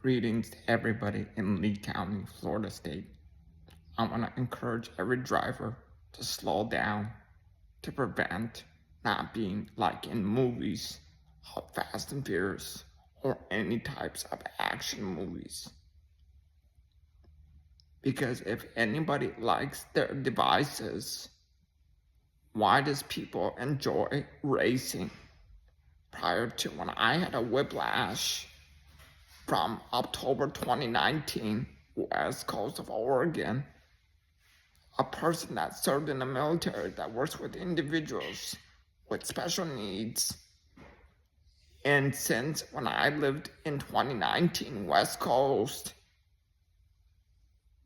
Greetings to everybody in Lee County, Florida State. I want to encourage every driver to slow down to prevent not being like in movies, Fast and Furious, or any types of action movies. Because if anybody likes their devices, why does people enjoy racing? Prior to when I had a whiplash from October 2019, West Coast of Oregon, a person that served in the military that works with individuals with special needs. And since when I lived in 2019 West Coast,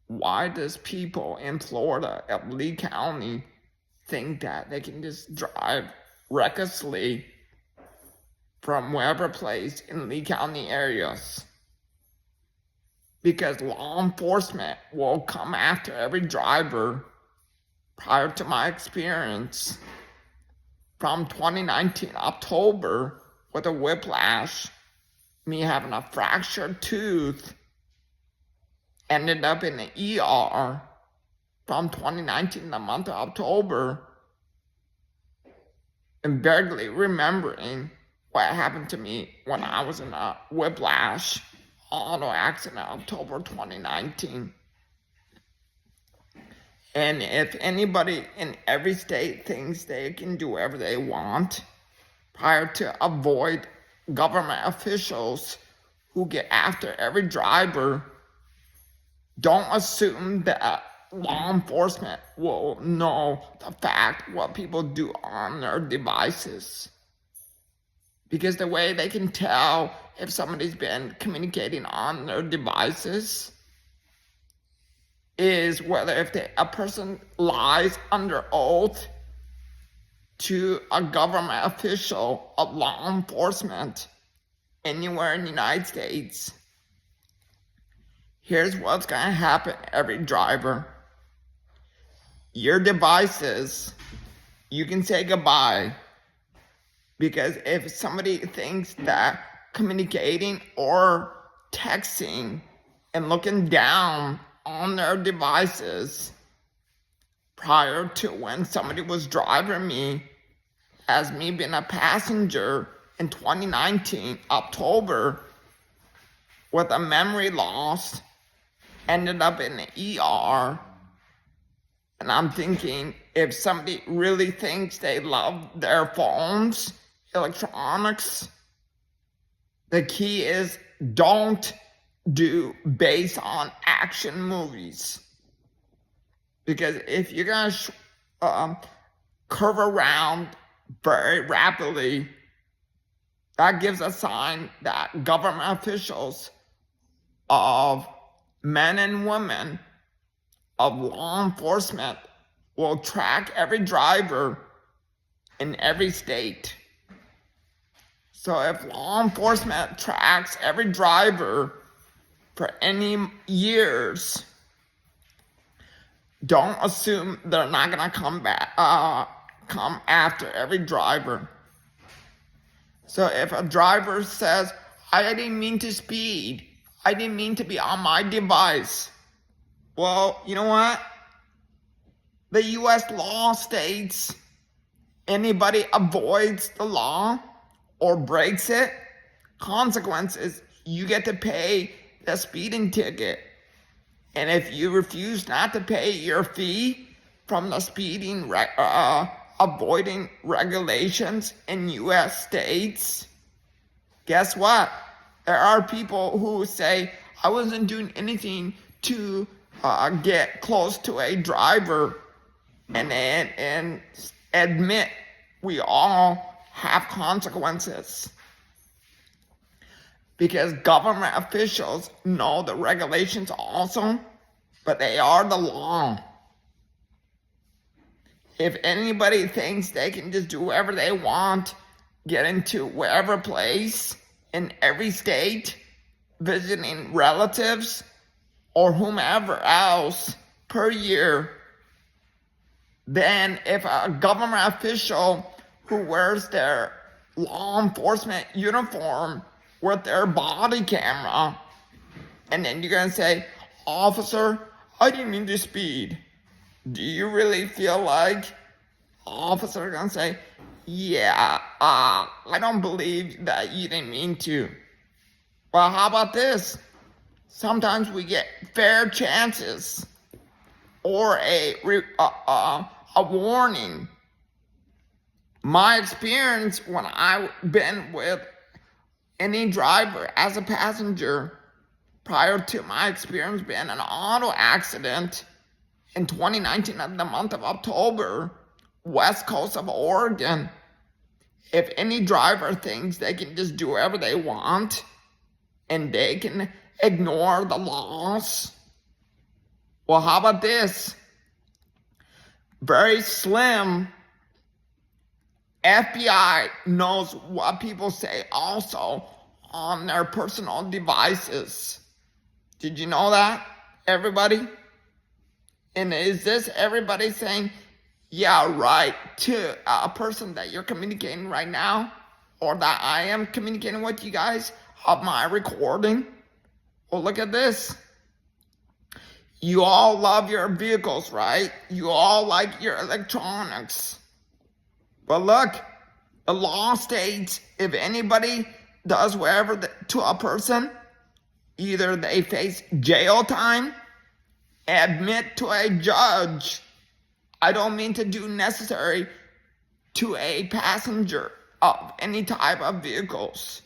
why does people in Florida at Lee County think that they can just drive recklessly from wherever place in Lee County areas? Because law enforcement will come after every driver. Prior to my experience from 2019 October with a whiplash, me having a fractured tooth, ended up in the ER from 2019, the month of October, and vaguely remembering what happened to me when I was in a whiplash auto accident October 2019. And if anybody in every state thinks they can do whatever they want, prior to avoid government officials who get after every driver, don't assume that law enforcement will know the fact what people do on their devices. Because the way they can tell if somebody's been communicating on their devices is whether if a person lies under oath to a government official of law enforcement anywhere in the United States. Here's what's going to happen, every driver. Your devices, you can say goodbye. Because if somebody thinks that communicating or texting and looking down on their devices prior to when somebody was driving me, as me being a passenger in 2019 October with a memory loss, ended up in the ER. And I'm thinking, if somebody really thinks they love their phones, electronics, the key is don't do based on action movies. Because if you're going to curve around very rapidly, that gives a sign that government officials of men and women of law enforcement will track every driver in every state. So if law enforcement tracks every driver for any years, don't assume they're not gonna come after every driver. So if a driver says, I didn't mean to speed, I didn't mean to be on my device. Well, you know what? The US law states anybody avoids the law or breaks it, consequences, you get to pay the speeding ticket. And if you refuse not to pay your fee from the speeding avoiding regulations in US states, guess what? There are people who say, I wasn't doing anything to get close to a driver, and admit we all have consequences. Because government officials know the regulations also, but they are the law. If anybody thinks they can just do whatever they want, get into wherever place in every state, visiting relatives or whomever else per year, then if a government official who wears their law enforcement uniform with their body camera And then you're going to say, officer, I didn't mean to speed. Do you really feel like officer going to say, yeah, I don't believe that you didn't mean to. Well, how about this? Sometimes we get fair chances or a warning. My experience when I've been with any driver as a passenger prior to my experience being an auto accident in 2019 in the month of October, west coast of Oregon, if any driver thinks they can just do whatever they want and they can ignore the laws, well, how about this? Very slim. FBI knows what people say also on their personal devices. Did you know that, everybody? And is this everybody saying, yeah, right, to a person that you're communicating right now, or that I am communicating with you guys of my recording? Well, look at this. You all love your vehicles, right? You all like your electronics. But look, the law states if anybody does whatever to a person, either they face jail time, admit to a judge. I don't mean to do necessary to a passenger of any type of vehicles.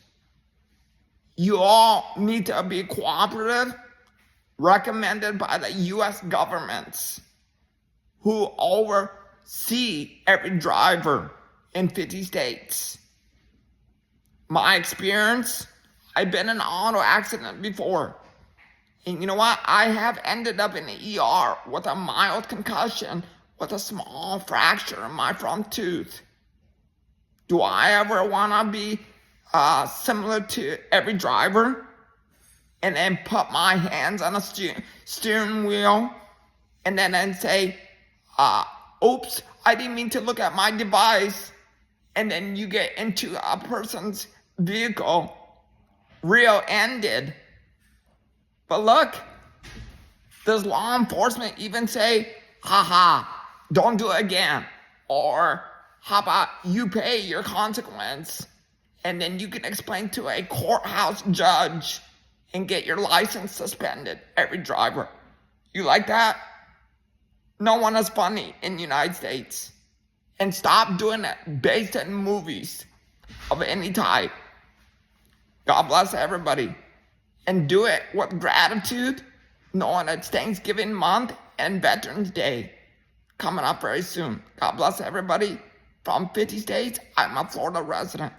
You all need to be cooperative, recommended by the U.S. governments who oversee every driver in 50 states. My experience, I've been in an auto accident before. And you know what? I have ended up in the ER with a mild concussion with a small fracture in my front tooth. Do I ever want to be similar to every driver and then put my hands on a steering wheel and then say, oops, I didn't mean to look at my device, and then you get into a person's vehicle, rear-ended? But look, does law enforcement even say, haha, don't do it again? Or how about you pay your consequence and then you can explain to a courthouse judge and get your license suspended, every driver? You like that? No one is funny in the United States. And stop doing it based on movies of any type. God bless everybody. And do it with gratitude, knowing it's Thanksgiving month and Veterans Day coming up very soon. God bless everybody. From 50 states, I'm a Florida resident.